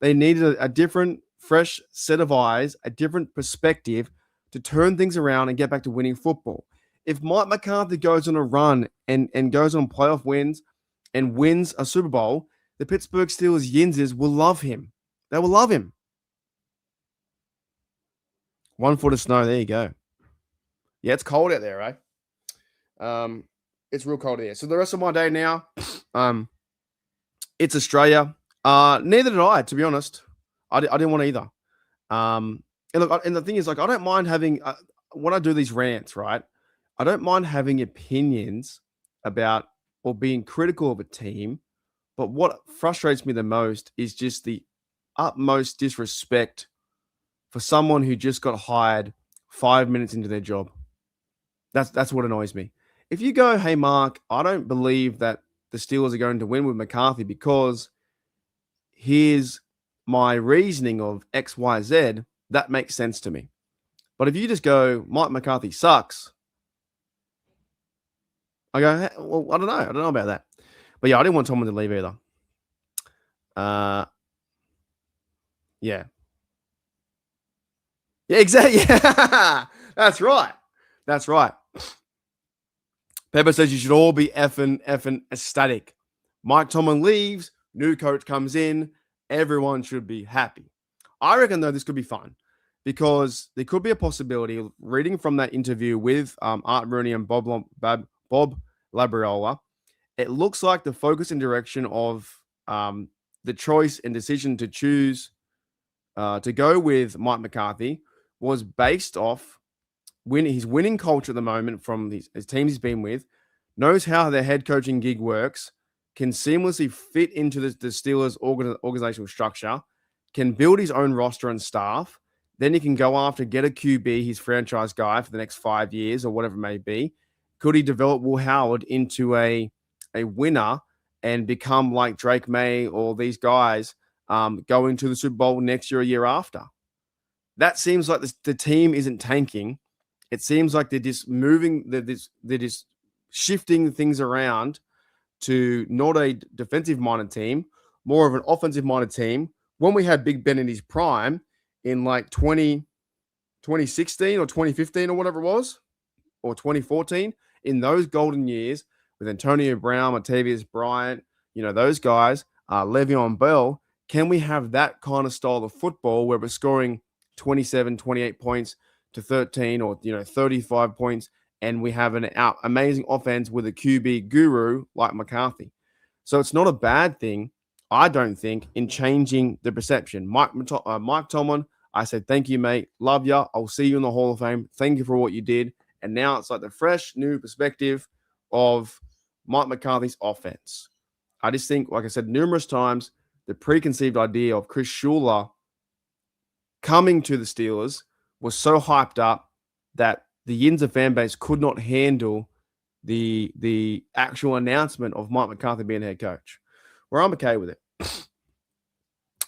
they needed a different, fresh set of eyes, a different perspective to turn things around and get back to winning football. If Mike McCarthy goes on a run and goes on playoff wins and wins a Super Bowl, the Pittsburgh Steelers Yinzers will love him. They will love him. 1 foot of snow. There you go. Yeah, it's cold out there, right? It's real cold here. So the rest of my day now, it's Australia. Neither did I, to be honest. I didn't want to either. And look, and the thing is, like, I don't mind having when I do these rants, right? I don't mind having opinions about or being critical of a team. But what frustrates me the most is just the utmost disrespect for someone who just got hired 5 minutes into their job. That's what annoys me. If you go, hey, Mark, I don't believe that the Steelers are going to win with McCarthy because here's my reasoning of X, Y, Z, that makes sense to me. But if you just go, Mike McCarthy sucks, I go, hey, well, I don't know. I don't know about that. But yeah, I didn't want Tomlin to leave either. Yeah. Yeah, exactly. Yeah. That's right. That's right. Pepper says you should all be effing ecstatic. Mike Tomlin leaves, new coach comes in, everyone should be happy. I reckon, though, this could be fun because there could be a possibility, reading from that interview with Art Rooney and Bob Labriola, it looks like the focus and direction of the choice and decision to choose to go with Mike McCarthy was based off his winning culture at the moment from his teams he's been with, knows how their head coaching gig works, can seamlessly fit into the Steelers' organizational structure, can build his own roster and staff. Then he can go after, get a QB, his franchise guy for the next 5 years or whatever it may be. Could he develop Will Howard into a winner and become like Drake May or these guys going to the Super Bowl next year or year after? That seems like the team isn't tanking. It seems like they're just they're just shifting things around to not a defensive-minded team, more of an offensive-minded team. When we had Big Ben in his prime in like 2016 or 2015 or whatever it was, or 2014, in those golden years with Antonio Brown, Latavius Bryant, those guys, Le'Veon Bell, can we have that kind of style of football where we're scoring 27, 28 points to 13 or 35 points, and we have an amazing offense with a QB guru like McCarthy? So it's not a bad thing, I don't think, in changing the perception. Mike Tomlin, I said, thank you, mate. Love you. I'll see you in the Hall of Fame. Thank you for what you did. And now it's like the fresh new perspective of Mike McCarthy's offense. I just think, like I said numerous times, the preconceived idea of Chris Schuler coming to the Steelers was so hyped up that the Yinzer fan base could not handle the actual announcement of Mike McCarthy being head coach. Where I'm okay with it.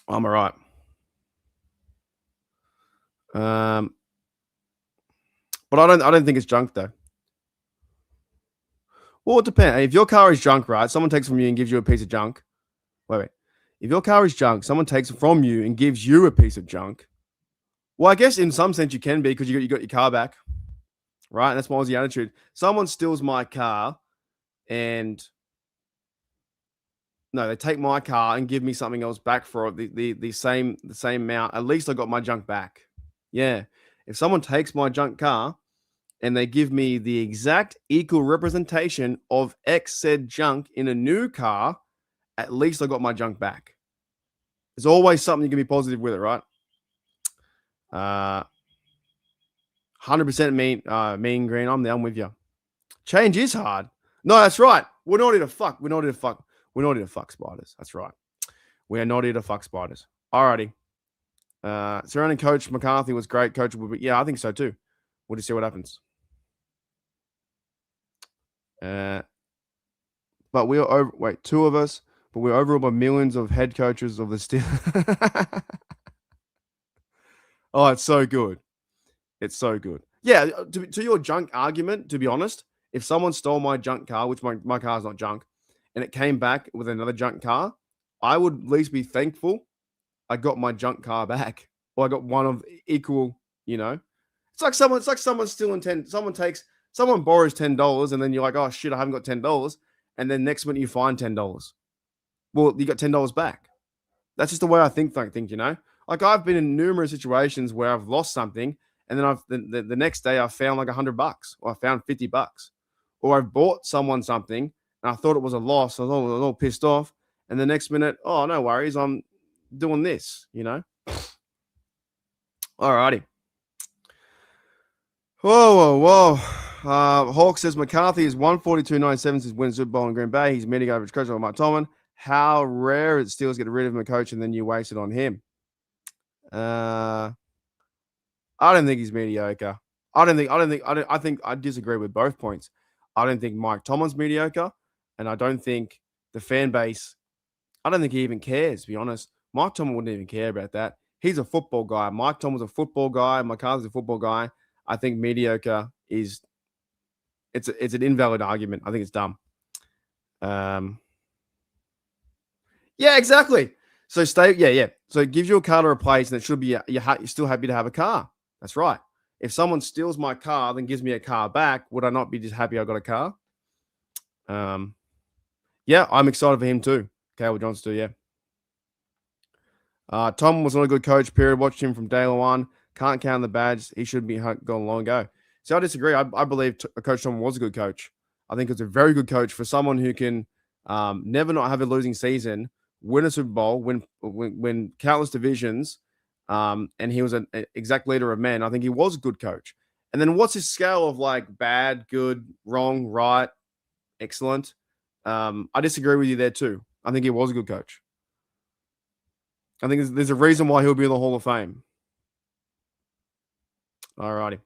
I'm all right. But I don't think it's junk though. Well, it depends. If your car is junk, right? Someone takes from you and gives you a piece of junk. Wait. If your car is junk, someone takes it from you and gives you a piece of junk. Well, I guess in some sense you can be because you got your car back, right? And that's my Aussie attitude. Someone steals my car and No, they take my car and give me something else back for it, the same amount. At least I got my junk back. Yeah. If someone takes my junk car and they give me the exact equal representation of X said junk in a new car, at least I got my junk back. There's always something you can be positive with it, right? 100% mean green. I'm down with you. Change is hard. No, that's right. We're not here to fuck. We're not here to fuck. We're not here to fuck spiders. That's right. We are not here to fuck spiders. Alrighty. Surrounding coach McCarthy was great. Coach, yeah, I think so too. We'll just see what happens. But we are over. Wait, two of us. But we're overruled by millions of head coaches of the Steelers. Oh, it's so good. It's so good. Yeah, to your junk argument, to be honest, if someone stole my junk car, which my car's not junk, and it came back with another junk car, I would at least be thankful I got my junk car back, or I got one of equal. It's like someone's stealing someone borrows $10, and then you're like, oh shit, I haven't got $10, and then next minute you find $10. Well, you got $10 back. That's just the way I think. Like I've been in numerous situations where I've lost something, and then the next day I found like $100, or I found $50, or I've bought someone something and I thought it was a loss. I was all pissed off, and the next minute, oh no worries, I'm doing this. Alrighty. Whoa. Hawk says McCarthy is 142.97 since winning Super Bowl in Green Bay. He's meeting average coach on Mike Tomlin. How rare is Steelers get rid of him a coach and then you waste it on him? I don't think he's mediocre. I think I disagree with both points. I don't think Mike Tomlin's mediocre, and I don't think the fan base, I don't think he even cares, to be honest. Mike Tomlin wouldn't even care about that. He's a football guy. Mike Tomlin's a football guy. McCarthy's a football guy. I think mediocre it's an invalid argument. I think it's dumb. Yeah, exactly. So So it gives you a car to replace, and it should be you're still happy to have a car. That's right. If someone steals my car, then gives me a car back, would I not be just happy I got a car? Yeah, I'm excited for him too. Caleb Johnson too, yeah. Tom was not a good coach, period. Watched him from day one. Can't count the badge. He should be gone long ago. So I disagree. I believe Coach Tom was a good coach. I think it's a very good coach for someone who can never not have a losing season, win a Super Bowl, win countless divisions, and he was an exact leader of men. I think he was a good coach. And then what's his scale of like bad, good, wrong, right, excellent? I disagree with you there too. I think he was a good coach. I think there's a reason why he'll be in the Hall of Fame. All righty.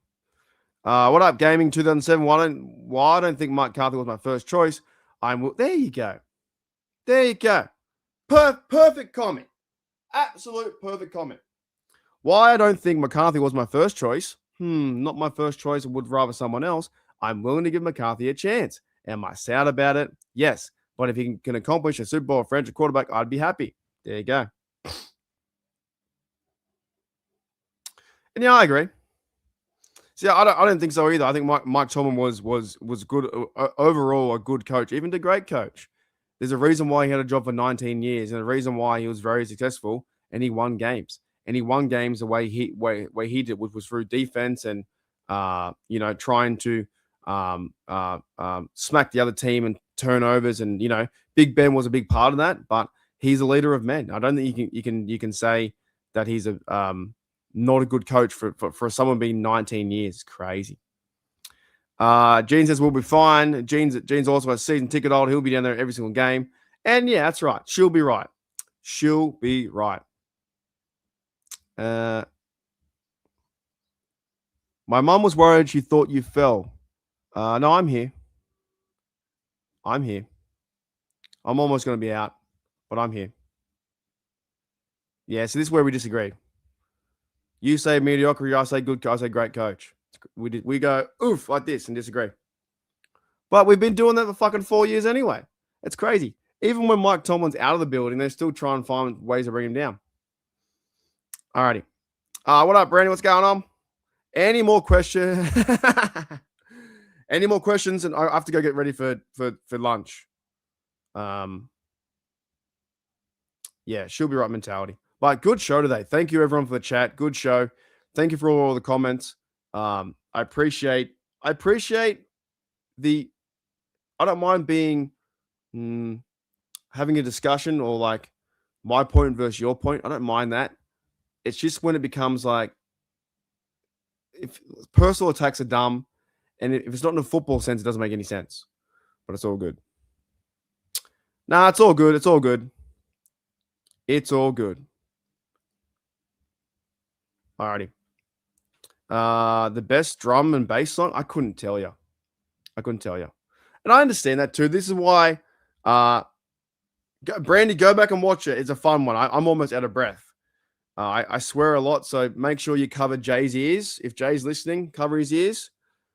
What up, Gaming 2007? Why I don't think McCarthy was my first choice. There you go. Perfect comment. Absolute perfect comment. Why I don't think McCarthy was my first choice. Not my first choice. I would rather someone else. I'm willing to give McCarthy a chance. Am I sad about it? Yes. But if he can accomplish a Super Bowl franchise quarterback, I'd be happy. There you go. And yeah, I agree. See, I don't think so either. I think Mike Tomlin was good overall, a good coach, even a great coach. There's a reason why he had a job for 19 years, and a reason why he was very successful, and he won games. And he won games the way he did, which was through defense and trying to smack the other team and turnovers, and Big Ben was a big part of that. But he's a leader of men. I don't think you can say that he's not a good coach for someone being 19 years. It's crazy. Gene says we'll be fine. Gene's also a season ticket holder. He'll be down there every single game. And yeah, that's right. She'll be right. My mom was worried. She thought you fell. No, I'm here. I'm almost going to be out, but I'm here. Yeah, so this is where we disagree. You say mediocrity, I say good, I say great coach. We go oof like this and disagree. But we've been doing that for fucking 4 years anyway. It's crazy. Even when Mike Tomlin's out of the building, they still try and find ways to bring him down. Alrighty. What up, Brandon? What's going on? Any more questions? And I have to go get ready for lunch. Yeah, she'll be right mentality. But good show today. Thank you everyone for the chat. Good show. Thank you for all the comments. I appreciate the. I don't mind being having a discussion or like my point versus your point. I don't mind that. It's just when it becomes like if personal attacks are dumb, and if it's not in a football sense, it doesn't make any sense. But it's all good. Nah, it's all good. It's all good. It's all good. Alrighty. The best drum and bass song? I couldn't tell you. And I understand that too. This is why Brandy, go back and watch it. It's a fun one. I'm almost out of breath. I swear a lot, so make sure you cover Jay's ears. If Jay's listening, cover his ears.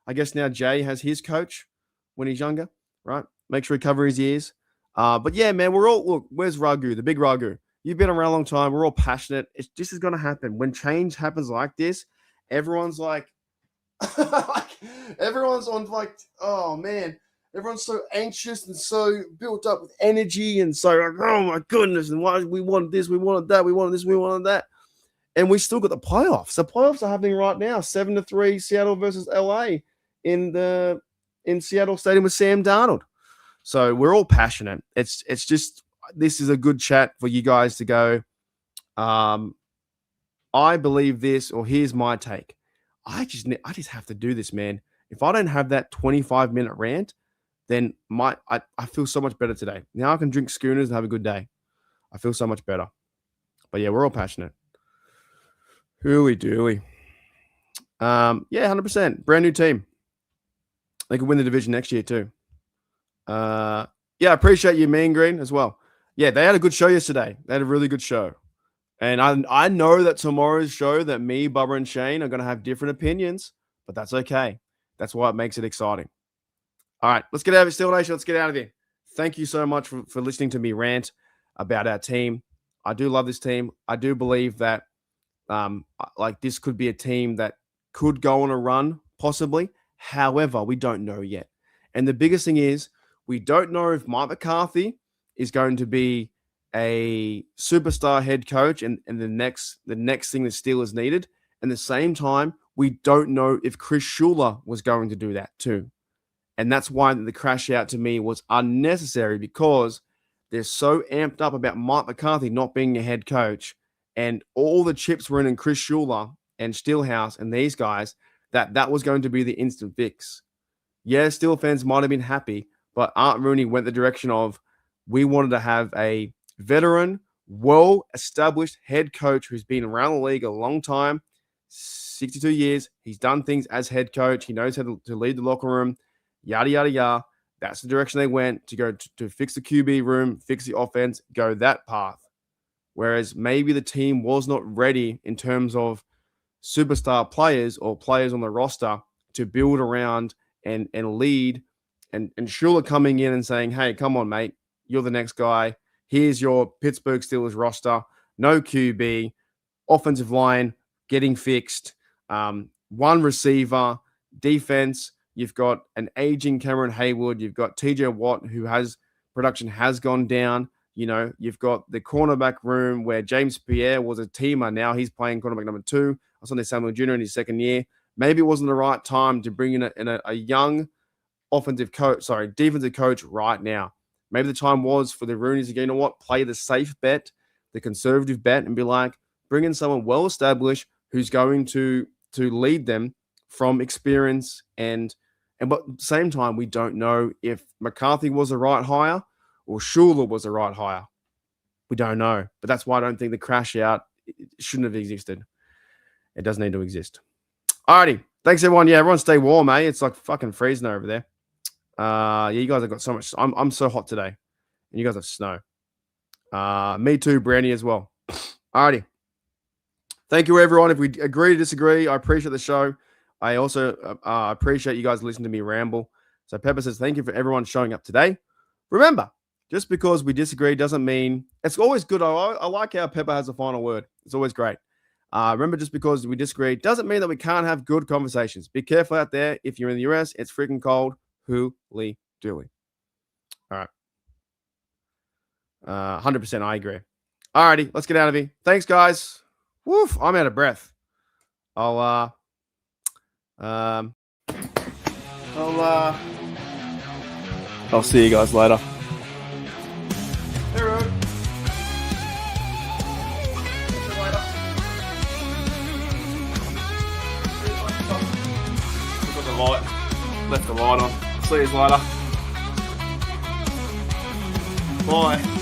I guess now Jay has his coach when he's younger, right? Make sure he cover his ears. But yeah, man, we're all, look, where's Ragu, the big Ragu? You've been around a long time. We're all passionate. This is going to happen. When change happens like this, everyone's like, everyone's on like, oh man, everyone's so anxious and so built up with energy and so like, oh my goodness, and why we wanted this, we wanted that, we wanted this, we wanted that. And we still got the playoffs. The playoffs are happening right now. 7-3 Seattle versus LA in Seattle Stadium with Sam Darnold. So we're all passionate. It's just, this is a good chat for you guys to go, I believe this, or here's my take. I just have to do this, man. If I don't have that 25-minute rant, then I feel so much better today. Now I can drink schooners and have a good day. I feel so much better. But yeah, we're all passionate. Hooly dooly. Yeah, 100%. Brand new team. They could win the division next year too. Yeah, I appreciate you, Mean Green, as well. Yeah, they had a good show yesterday. They had a really good show. And I know that tomorrow's show that me, Bubba, and Shane are going to have different opinions, but that's okay. That's why it makes it exciting. All right, let's get out of it, Steel Nation. Let's get out of here. Thank you so much for listening to me rant about our team. I do love this team. I do believe that like this could be a team that could go on a run, possibly. However, we don't know yet. And the biggest thing is we don't know if Mike McCarthy is going to be a superstar head coach and the next thing the Steelers needed. And at the same time, we don't know if Chris Shula was going to do that too. And that's why the crash out to me was unnecessary, because they're so amped up about Mike McCarthy not being a head coach, and all the chips were in Chris Shula and Steelhouse and these guys, that was going to be the instant fix. Yeah, Steel fans might have been happy, but Art Rooney went the direction of, we wanted to have a veteran, well-established head coach who's been around the league a long time, 62 years. He's done things as head coach. He knows how to lead the locker room, yada, yada, yada. That's the direction they went to go to fix the QB room, fix the offense, go that path. Whereas maybe the team was not ready in terms of superstar players or players on the roster to build around and lead. And Shula coming in and saying, hey, come on, mate, you're the next guy. Here's your Pittsburgh Steelers roster. No QB, offensive line getting fixed, one receiver, defense. You've got an aging Cameron Haywood. You've got TJ Watt, who production has gone down. You know, you've got the cornerback room where James Pierre was a teamer. Now he's playing cornerback number 2. Asante Samuel Jr. in his second year. Maybe it wasn't the right time to bring in a young defensive coach right now. Maybe the time was for the Rooneys to go, you know what, play the safe bet, the conservative bet, and be like, bring in someone well-established who's going to lead them from experience. But at the same time, we don't know if McCarthy was the right hire or Shula was the right hire. We don't know. But that's why I don't think the crash out shouldn't have existed. It doesn't need to exist. Alrighty. Thanks, everyone. Yeah, everyone stay warm, eh? It's like fucking freezing over there. Yeah, you guys have got so much. I'm so hot today. And you guys have snow. Me too, Brandy, as well. Alrighty. Thank you, everyone. If we agree to disagree, I appreciate the show. I also appreciate you guys listening to me ramble. So Pepper says, thank you for everyone showing up today. Remember, just because we disagree doesn't mean it's always good. I like how Pepper has the final word. It's always great. Remember, just because we disagree doesn't mean that we can't have good conversations. Be careful out there. If you're in the US, it's freaking cold. Hooly dooly. All right. 100%. I agree. Alrighty, let's get out of here. Thanks, guys. Woof, I'm out of breath. I'll see you guys later. Left the light on. See you later. Bye.